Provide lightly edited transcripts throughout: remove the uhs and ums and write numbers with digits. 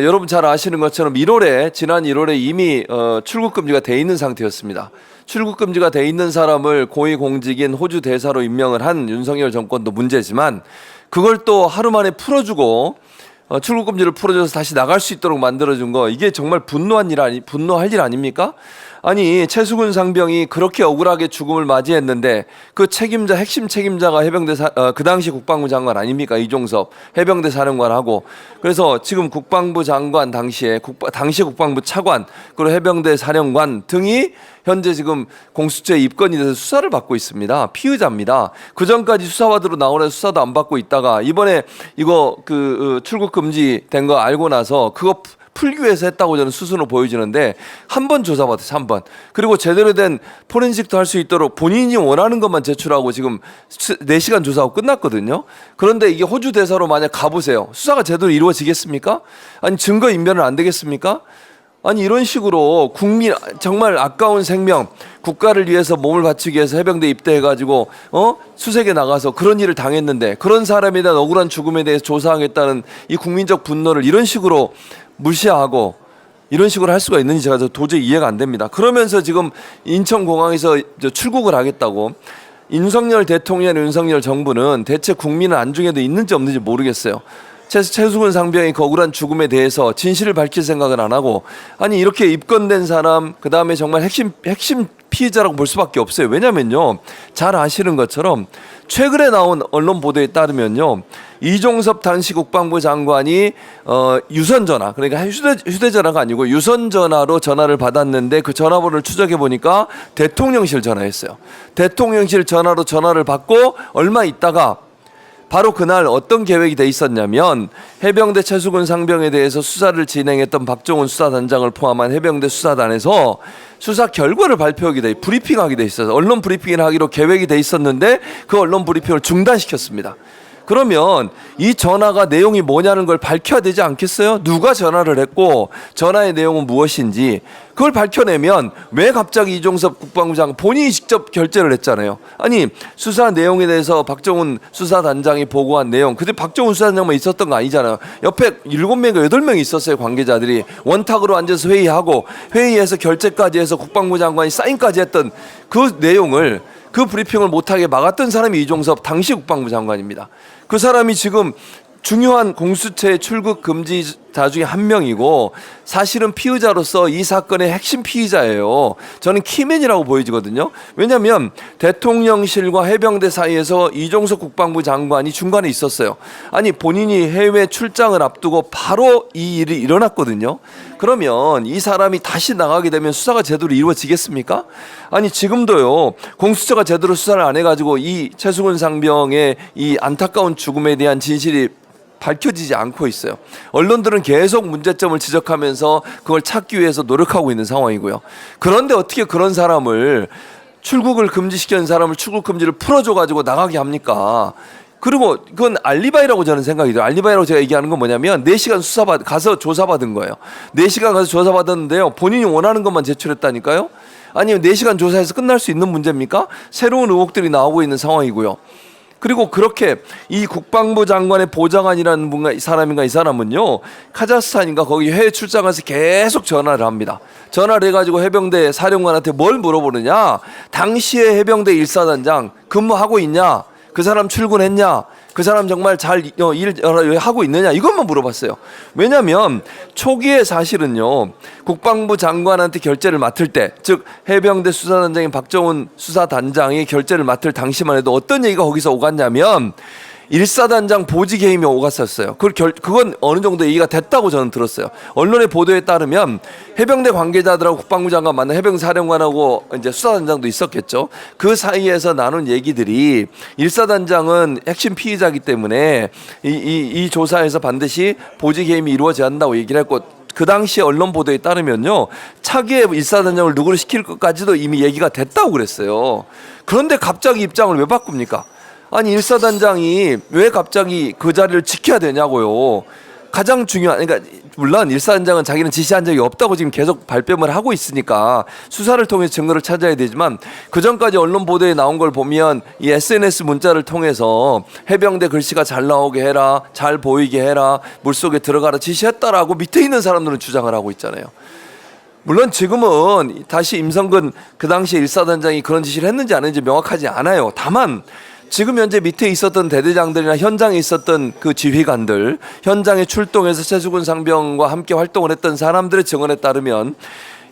여러분 잘 아시는 것처럼 지난 1월에 이미 출국 금지가 돼 있는 상태였습니다. 출국 금지가 돼 있는 사람을 고위공직인 호주 대사로 임명을 한 윤석열 정권도 문제지만 그걸 또 하루 만에 풀어주고 출국 금지를 풀어줘서 다시 나갈 수 있도록 만들어준 거, 이게 정말 분노할 일 아닙니까? 아니, 최수근 상병이 그렇게 억울하게 죽음을 맞이했는데 그 핵심 책임자가 그 당시 국방부 장관 아닙니까? 이종섭 해병대 사령관하고. 그래서 지금 국방부 장관 당시 국방부 차관 그리고 해병대 사령관 등이 현재 지금 공수처에 입건이 돼서 수사를 받고 있습니다. 피의자입니다. 그 전까지 수사받으러 나오라 수사도 안 받고 있다가 이번에 이거 출국 금지 된 거 알고 나서 그거 풀기 위해서 했다고 저는 스스로 보여지는데, 한 번 조사받았어요. 한 번. 그리고 제대로 된 포렌식도 할 수 있도록 본인이 원하는 것만 제출하고 지금 4시간 조사하고 끝났거든요. 그런데 이게 호주 대사로 만약 가보세요. 수사가 제대로 이루어지겠습니까? 아니, 증거 인멸은 안 되겠습니까? 아니, 이런 식으로 국민 정말 아까운 생명, 국가를 위해서 몸을 바치기 위해서 해병대 입대해가지고 수색에 나가서 그런 일을 당했는데, 그런 사람에 대한 억울한 죽음에 대해서 조사하겠다는 이 국민적 분노를 이런 식으로 무시하고 이런 식으로 할 수가 있는지 제가 도저히 이해가 안 됩니다. 그러면서 지금 인천공항에서 출국을 하겠다고. 윤석열 대통령, 윤석열 정부는 대체 국민은 안중에도 있는지 없는지 모르겠어요. 최수근 상병의 억울한 죽음에 대해서 진실을 밝힐 생각은 안 하고, 아니, 이렇게 입건된 사람, 그 다음에 정말 핵심 피해자라고 볼 수밖에 없어요. 왜냐면요, 잘 아시는 것처럼 최근에 나온 언론 보도에 따르면요, 이종섭 당시 국방부 장관이 유선전화, 그러니까 휴대전화가 아니고 유선전화로 전화를 받았는데 그 전화번호를 추적해 보니까 대통령실 전화였어요. 대통령실 전화로 전화를 받고 얼마 있다가 바로 그날 어떤 계획이 돼 있었냐면, 해병대 최수근 상병에 대해서 수사를 진행했던 박정훈 수사단장을 포함한 해병대 수사단에서 수사 결과를 브리핑하게 돼 있어서 언론 브리핑을 하기로 계획이 돼 있었는데 그 언론 브리핑을 중단시켰습니다. 그러면 이 전화가 내용이 뭐냐는 걸 밝혀야 되지 않겠어요? 누가 전화를 했고 전화의 내용은 무엇인지 그걸 밝혀내면 왜 갑자기 이종섭 국방부 장관 본인이 직접 결재를 했잖아요. 아니, 수사 내용에 대해서 박정훈 수사단장이 보고한 내용, 근데 박정훈 수사단장만 있었던 거 아니잖아요. 옆에 7명인가 8명이 있었어요. 관계자들이 원탁으로 앉아서 회의하고 회의에서 결재까지 해서 국방부 장관이 사인까지 했던 그 내용을, 그 브리핑을 못하게 막았던 사람이 이종섭 당시 국방부 장관입니다. 그 사람이 지금 중요한 공수처의 출국 금지자 중에 한 명이고 사실은 피의자로서 이 사건의 핵심 피의자예요. 저는 키맨이라고 보여지거든요. 왜냐하면 대통령실과 해병대 사이에서 이종석 국방부 장관이 중간에 있었어요. 아니, 본인이 해외 출장을 앞두고 바로 이 일이 일어났거든요. 그러면 이 사람이 다시 나가게 되면 수사가 제대로 이루어지겠습니까? 아니, 지금도요, 공수처가 제대로 수사를 안 해가지고 이 최수근 상병의 이 안타까운 죽음에 대한 진실이 밝혀지지 않고 있어요. 언론들은 계속 문제점을 지적하면서 그걸 찾기 위해서 노력하고 있는 상황이고요. 그런데 어떻게 그런 사람을, 출국을 금지시키는 사람을 출국 금지를 풀어줘가지고 나가게 합니까? 그리고 그건 알리바이라고 저는 생각이 들어요. 알리바이라고 제가 얘기하는 건 뭐냐면 4시간 가서 조사받은 거예요. 4시간 가서 조사받았는데요, 본인이 원하는 것만 제출했다니까요. 아니면 4시간 조사해서 끝날 수 있는 문제입니까? 새로운 의혹들이 나오고 있는 상황이고요. 그리고 그렇게 이 국방부 장관의 보좌관이라는 이 사람은요, 카자흐스탄인가 거기 해외 출장 가서 계속 전화를 합니다. 전화를 해가지고 해병대 사령관한테 뭘 물어보느냐? 당시에 해병대 1사단장 근무하고 있냐? 그 사람 출근했냐? 그 사람 정말 잘 일하고 있느냐? 이것만 물어봤어요. 왜냐하면 초기에 사실은요, 국방부 장관한테 결재를 맡을 때, 즉 해병대 수사단장인 박정훈 수사단장이 결재를 맡을 당시만 해도 어떤 얘기가 거기서 오갔냐면 1사단장 보직 해임이 오갔었어요. 그건 어느 정도 얘기가 됐다고 저는 들었어요. 언론의 보도에 따르면 해병대 관계자들하고 국방부 장관 만난 해병 사령관하고 이제 수사단장도 있었겠죠. 그 사이에서 나눈 얘기들이 1사단장은 핵심 피의자이기 때문에 이 조사에서 반드시 보직 해임이 이루어져야 한다고 얘기를 했고, 그 당시 언론 보도에 따르면요, 차기에 1사단장을 누구를 시킬 것까지도 이미 얘기가 됐다고 그랬어요. 그런데 갑자기 입장을 왜 바꿉니까? 아니, 1사단장이 왜 갑자기 그 자리를 지켜야 되냐고요. 가장 중요한, 그러니까 물론 일사단장은 자기는 지시한 적이 없다고 지금 계속 발뺌을 하고 있으니까 수사를 통해서 증거를 찾아야 되지만 그 전까지 언론 보도에 나온 걸 보면 이 SNS 문자를 통해서 해병대 글씨가 잘 나오게 해라, 잘 보이게 해라, 물속에 들어가라 지시했다라고 밑에 있는 사람들은 주장을 하고 있잖아요. 물론 지금은 다시 임성근 그 당시에 일사단장이 그런 지시를 했는지 안 했는지 명확하지 않아요. 다만 지금 현재 밑에 있었던 대대장들이나 현장에 있었던 그 지휘관들, 현장에 출동해서 최수근 상병과 함께 활동을 했던 사람들의 증언에 따르면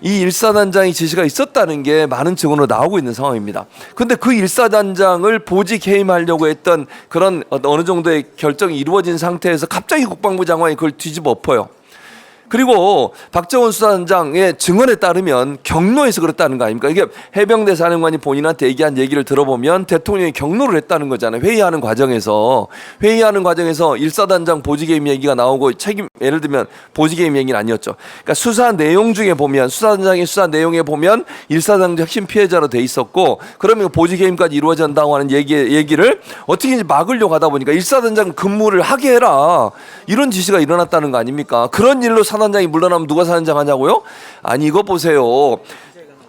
이 일사단장의 지시가 있었다는 게 많은 증언으로 나오고 있는 상황입니다. 그런데 그 일사단장을 보직 해임하려고 했던 그런 어느 정도의 결정이 이루어진 상태에서 갑자기 국방부 장관이 그걸 뒤집어 엎어요. 그리고 박정원 수사단장의 증언에 따르면 경로에서 그랬다는 거 아닙니까? 이게 해병대 사령관이 본인한테 얘기한 얘기를 들어보면 대통령이 경로를 했다는 거잖아요. 회의하는 과정에서 일사단장 보직해임 얘기가 나오고 예를 들면 보직해임 얘기는 아니었죠. 그러니까 수사 내용 중에 보면 수사단장의 수사 내용에 보면 일사단장 핵심 피해자로 돼 있었고 그러면 보직해임까지 이루어진다고 하는 얘기를 어떻게든지 막으려고 하다 보니까 일사단장 근무를 하게 해라 이런 지시가 일어났다는 거 아닙니까? 그런 일로 사단장이 물러나면 누가 사단장 하냐고요? 아니 이거 보세요.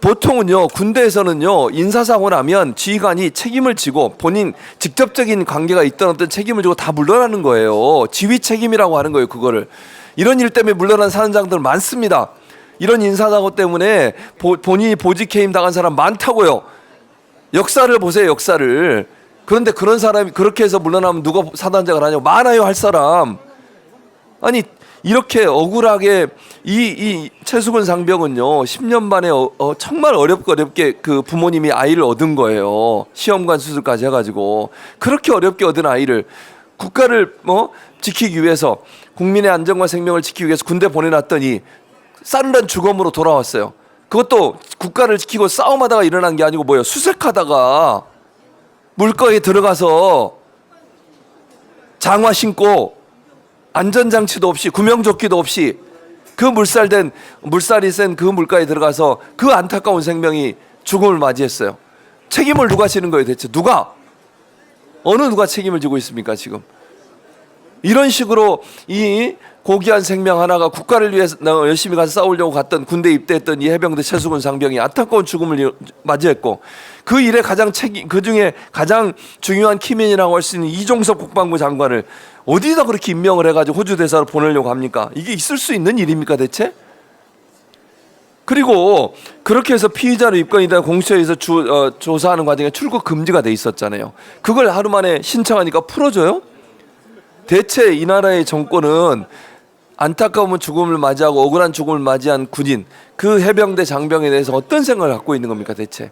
보통은요 군대에서는요 인사사고 나면 지휘관이 책임을 지고 본인 직접적인 관계가 있던 어떤 책임을 지고 다 물러나는 거예요. 지휘 책임이라고 하는 거예요. 그거를 이런 일 때문에 물러난 사단장들 많습니다. 이런 인사사고 때문에 본인이 보직해임 당한 사람 많다고요. 역사를 보세요. 역사를. 그런데 그런 사람이 그렇게 해서 물러나면 누가 사단장을 하냐고. 많아요 할 사람. 아니 이렇게 억울하게 이 최수근 상병은요 10년 만에 정말 어렵게 그 부모님이 아이를 얻은 거예요. 시험관 수술까지 해가지고 그렇게 어렵게 얻은 아이를 국가를 지키기 위해서 국민의 안전과 생명을 지키기 위해서 군대 보내놨더니 싸늘한 죽음으로 돌아왔어요. 그것도 국가를 지키고 싸움하다가 일어난 게 아니고 뭐예요? 수색하다가 물가에 들어가서 장화 신고 안전장치도 없이 구명조끼도 없이 그 물살이 센 그 물가에 들어가서 그 안타까운 생명이 죽음을 맞이했어요. 책임을 누가 지는 거예요 대체? 누가 책임을 지고 있습니까 지금? 이런 식으로 이 고귀한 생명 하나가 국가를 위해서 열심히 가서 싸우려고 갔던 군대 입대했던 이 해병대 최수근 상병이 안타까운 죽음을 맞이했고 그 일에 그 중에 가장 중요한 키맨이라고 할 수 있는 이종섭 국방부 장관을 어디다 그렇게 임명을 해가지고 호주 대사로 보내려고 합니까? 이게 있을 수 있는 일입니까 대체? 그리고 그렇게 해서 피의자로 입건이 된 공수처에서 조사하는 과정에 출국 금지가 돼 있었잖아요. 그걸 하루 만에 신청하니까 풀어줘요? 대체 이 나라의 정권은 안타까운 죽음을 맞이하고 억울한 죽음을 맞이한 군인 그 해병대 장병에 대해서 어떤 생각을 갖고 있는 겁니까 대체?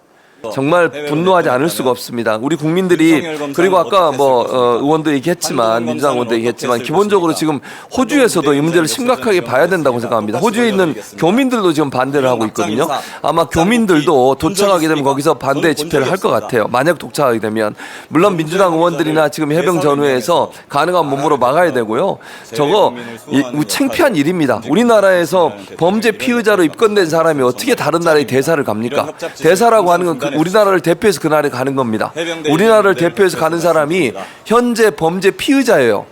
정말 분노하지 않을 수가 없습니다. 우리 국민들이 그리고 아까 의원도 얘기했지만 민주당 의원도 얘기했지만 기본적으로 지금 호주에서도 이 문제를 심각하게 봐야 된다고 생각합니다. 호주에 있는 교민들도 지금 반대를 하고 있거든요. 아마 교민들도 도착하게 되면 거기서 반대 집회를 할 것 같아요. 만약 도착하게 되면 물론 민주당 의원들이나 지금 해병 전후에서 가능한 몸으로 막아야 되고요. 저거 창피한 일입니다. 우리나라에서 범죄 피의자로 입건된 사람이 어떻게 다른 나라의 대사를 갑니까? 대사라고 하는 건 우리나라를 대표해서 그날에 가는 겁니다. 우리나라를 대표해서 가는 사람이 현재 범죄 피의자예요.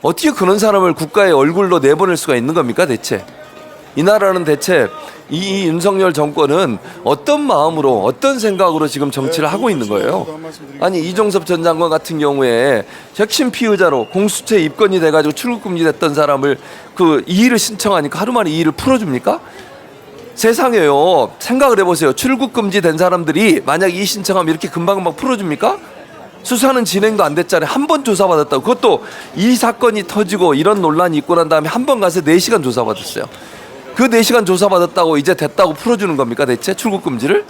어떻게 그런 사람을 국가의 얼굴로 내보낼 수가 있는 겁니까 대체? 이 나라는 대체 이 윤석열 정권은 어떤 마음으로 어떤 생각으로 지금 정치를 하고 있는 거예요? 아니 이종섭 전 장관 같은 경우에 핵심 피의자로 공수처에 입건이 돼가지고 출국금지됐던 사람을 이 일을 신청하니까 하루 만에 이 일을 풀어줍니까? 세상에요. 생각을 해보세요. 출국금지 된 사람들이 만약 이 신청하면 이렇게 금방금방 풀어줍니까? 수사는 진행도 안 됐잖아요. 한 번 조사받았다고. 그것도 이 사건이 터지고 이런 논란이 있고 난 다음에 한 번 가서 4시간 조사받았어요. 그 4시간 조사받았다고 이제 됐다고 풀어주는 겁니까 대체 출국금지를?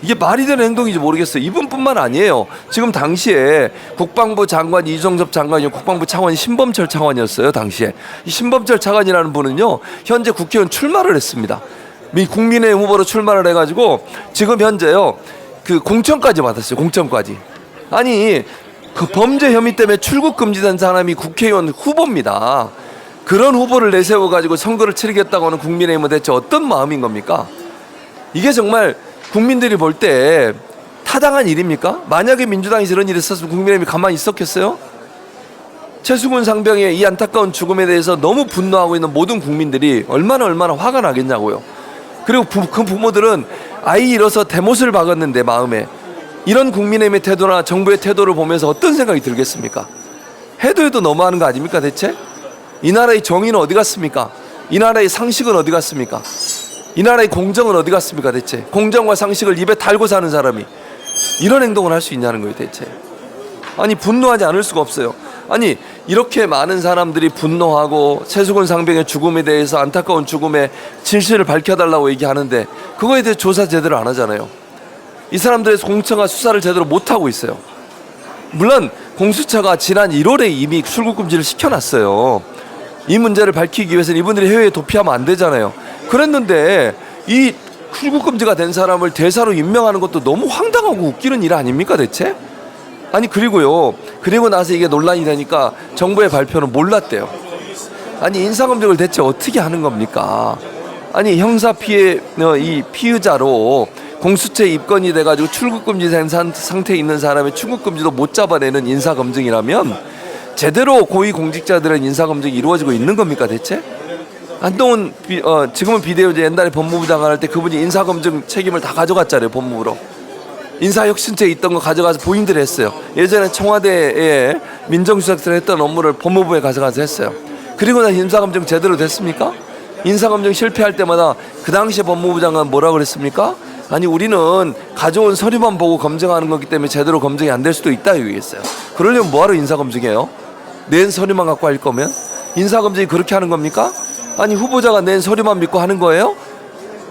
이게 말이 되는 행동인지 모르겠어요. 이분뿐만 아니에요. 지금 당시에 국방부 장관 이종섭 장관이 국방부 차관이 신범철 차관이었어요. 당시에 이 신범철 차관이라는 분은요 현재 국회의원 출마를 했습니다. 국민의힘 후보로 출마를 해가지고 지금 현재요 그 공천까지 받았어요. 공천까지. 아니 그 범죄 혐의 때문에 출국 금지된 사람이 국회의원 후보입니다. 그런 후보를 내세워가지고 선거를 치르겠다고 하는 국민의힘은 대체 어떤 마음인 겁니까? 이게 정말 국민들이 볼 때 타당한 일입니까? 만약에 민주당이 이런 일이 있었으면 국민의힘이 가만히 있었겠어요? 최수근 상병의 이 안타까운 죽음에 대해서 너무 분노하고 있는 모든 국민들이 얼마나 화가 나겠냐고요. 그리고 그 부모들은 아이 잃어서 대못을 박았는데 마음에 이런 국민의힘의 태도나 정부의 태도를 보면서 어떤 생각이 들겠습니까? 해도 너무하는 거 아닙니까 대체? 이 나라의 정의는 어디 갔습니까? 이 나라의 상식은 어디 갔습니까? 이 나라의 공정은 어디 갔습니까 대체? 공정과 상식을 입에 달고 사는 사람이 이런 행동을 할 수 있냐는 거예요 대체. 아니 분노하지 않을 수가 없어요. 아니 이렇게 많은 사람들이 분노하고 최수근 상병의 죽음에 대해서 안타까운 죽음의 진실을 밝혀달라고 얘기하는데 그거에 대해 조사 제대로 안 하잖아요. 이 사람들의 공처가 수사를 제대로 못하고 있어요. 물론 공수처가 지난 1월에 이미 출국금지를 시켜놨어요. 이 문제를 밝히기 위해서는 이분들이 해외에 도피하면 안 되잖아요. 그랬는데 이 출국금지가 된 사람을 대사로 임명하는 것도 너무 황당하고 웃기는 일 아닙니까 대체? 아니 그리고 나서 이게 논란이 되니까 정부의 발표는 몰랐대요. 아니 인사검증을 대체 어떻게 하는 겁니까? 아니 형사 피해 이 피의자로 공수처에 입건이 돼가지고 출국금지 된 상태에 있는 사람의 출국금지도 못 잡아내는 인사검증이라면 제대로 고위공직자들의 인사검증이 이루어지고 있는 겁니까 대체? 한동훈 지금은 비대위원장 옛날에 법무부 장관 할 때 그분이 인사검증 책임을 다 가져갔잖아요 법무부로. 인사혁신처에 있던 거 가져가서 본인들이 했어요. 예전에 청와대에 민정수석들 했던 업무를 법무부에 가져가서 했어요. 그리고 난 인사검증 제대로 됐습니까? 인사검증 실패할 때마다 그 당시에 법무부 장관 뭐라고 그랬습니까? 아니 우리는 가져온 서류만 보고 검증하는 거기 때문에 제대로 검증이 안 될 수도 있다 얘기했어요. 그러려면 뭐하러 인사검증해요? 낸 서류만 갖고 할 거면? 인사검증이 그렇게 하는 겁니까? 아니 후보자가 낸 서류만 믿고 하는 거예요?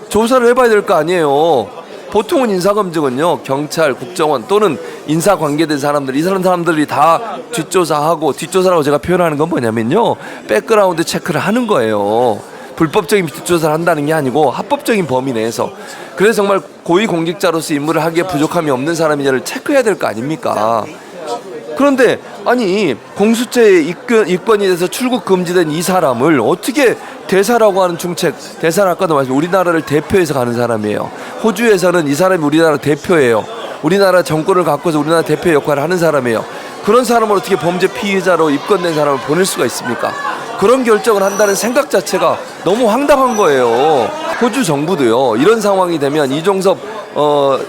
조사를 해봐야 될 거 아니에요. 보통은 인사검증은요 경찰, 국정원 또는 인사 관계된 사람들 이 사람들이 다 뒷조사하고 뒷조사라고 제가 표현하는 건 뭐냐면요 백그라운드 체크를 하는 거예요. 불법적인 뒷조사를 한다는 게 아니고 합법적인 범위 내에서. 그래서 정말 고위공직자로서 임무를 하기에 부족함이 없는 사람이냐를 체크해야 될 거 아닙니까? 그런데 아니 공수처에 입건이 돼서 출국 금지된 이 사람을 어떻게 대사라고 하는 중책, 대사는 아까도 말씀 우리나라를 대표해서 가는 사람이에요. 호주에서는 이 사람이 우리나라 대표예요. 우리나라 정권을 갖고서 우리나라 대표 역할을 하는 사람이에요. 그런 사람을 어떻게 범죄 피의자로 입건된 사람을 보낼 수가 있습니까? 그런 결정을 한다는 생각 자체가 너무 황당한 거예요. 호주 정부도요 이런 상황이 되면 이종섭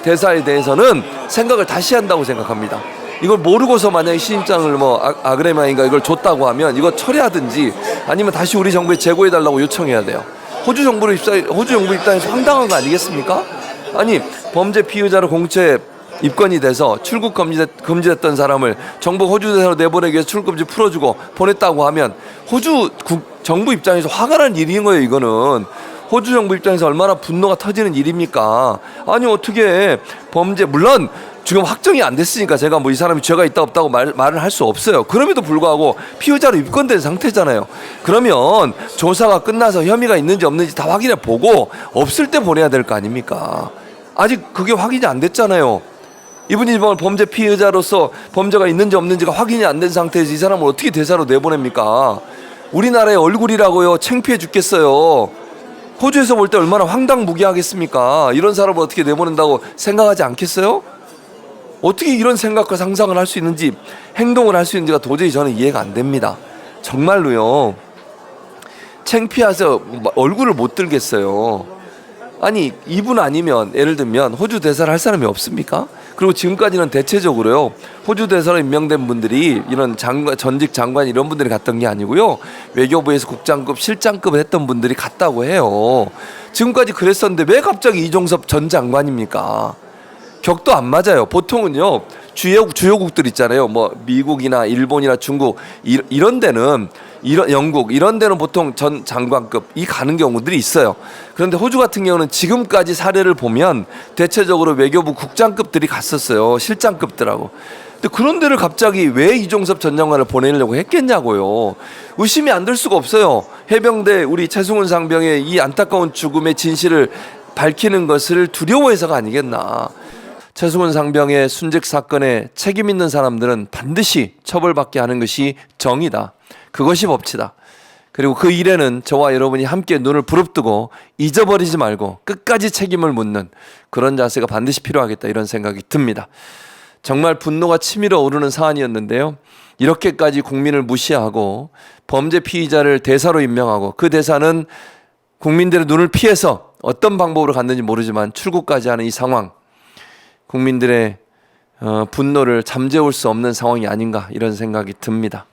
대사에 대해서는 생각을 다시 한다고 생각합니다. 이걸 모르고서 만약에 신입장을 아그레마인가 이걸 줬다고 하면 이거 처리하든지 아니면 다시 우리 정부에 제고해달라고 요청해야 돼요. 호주 정부 입장에서 황당한 거 아니겠습니까? 아니 범죄 피의자로 공처에 입건이 돼서 출국 금지됐던 사람을 정부 호주 대사로 내보내기 위해서 출국금지 풀어주고 보냈다고 하면 호주 정부 입장에서 화가 난 일인 거예요. 이거는 호주 정부 입장에서 얼마나 분노가 터지는 일입니까? 아니 어떻게 범죄 물론 지금 확정이 안 됐으니까 제가 이 사람이 죄가 있다 없다고 말을 할 수 없어요. 그럼에도 불구하고 피의자로 입건된 상태잖아요. 그러면 조사가 끝나서 혐의가 있는지 없는지 다 확인해 보고 없을 때 보내야 될 거 아닙니까? 아직 그게 확인이 안 됐잖아요. 이분이 범죄 피의자로서 범죄가 있는지 없는지가 확인이 안 된 상태에서 이 사람을 어떻게 대사로 내보냅니까? 우리나라의 얼굴이라고요. 창피해 죽겠어요. 호주에서 볼 때 얼마나 황당무계하겠습니까? 이런 사람을 어떻게 내보낸다고 생각하지 않겠어요? 어떻게 이런 생각과 상상을 할 수 있는지 행동을 할 수 있는지가 도저히 저는 이해가 안 됩니다. 정말로요. 창피해서 얼굴을 못 들겠어요. 아니 이분 아니면 예를 들면 호주 대사를 할 사람이 없습니까? 그리고 지금까지는 대체적으로요 호주 대사로 임명된 분들이 이런 전직 장관 이런 분들이 갔던 게 아니고요 외교부에서 국장급 실장급을 했던 분들이 갔다고 해요. 지금까지 그랬었는데 왜 갑자기 이종섭 전 장관입니까? 격도 안 맞아요. 보통은요 주요국들 있잖아요. 미국이나 일본이나 중국 이런 데는 영국 이런 데는 보통 전 장관급이 가는 경우들이 있어요. 그런데 호주 같은 경우는 지금까지 사례를 보면 대체적으로 외교부 국장급들이 갔었어요. 실장급들하고. 근데 그런 데를 갑자기 왜 이종섭 전 장관을 보내려고 했겠냐고요. 의심이 안 들 수가 없어요. 해병대 우리 최승훈 상병의 이 안타까운 죽음의 진실을 밝히는 것을 두려워해서가 아니겠나. 최승훈 상병의 순직 사건에 책임 있는 사람들은 반드시 처벌받게 하는 것이 정의다. 그것이 법치다. 그리고 그 일에는 저와 여러분이 함께 눈을 부릅뜨고 잊어버리지 말고 끝까지 책임을 묻는 그런 자세가 반드시 필요하겠다 이런 생각이 듭니다. 정말 분노가 치밀어 오르는 사안이었는데요. 이렇게까지 국민을 무시하고 범죄 피의자를 대사로 임명하고 그 대사는 국민들의 눈을 피해서 어떤 방법으로 갔는지 모르지만 출국까지 하는 이 상황, 국민들의 분노를 잠재울 수 없는 상황이 아닌가 이런 생각이 듭니다.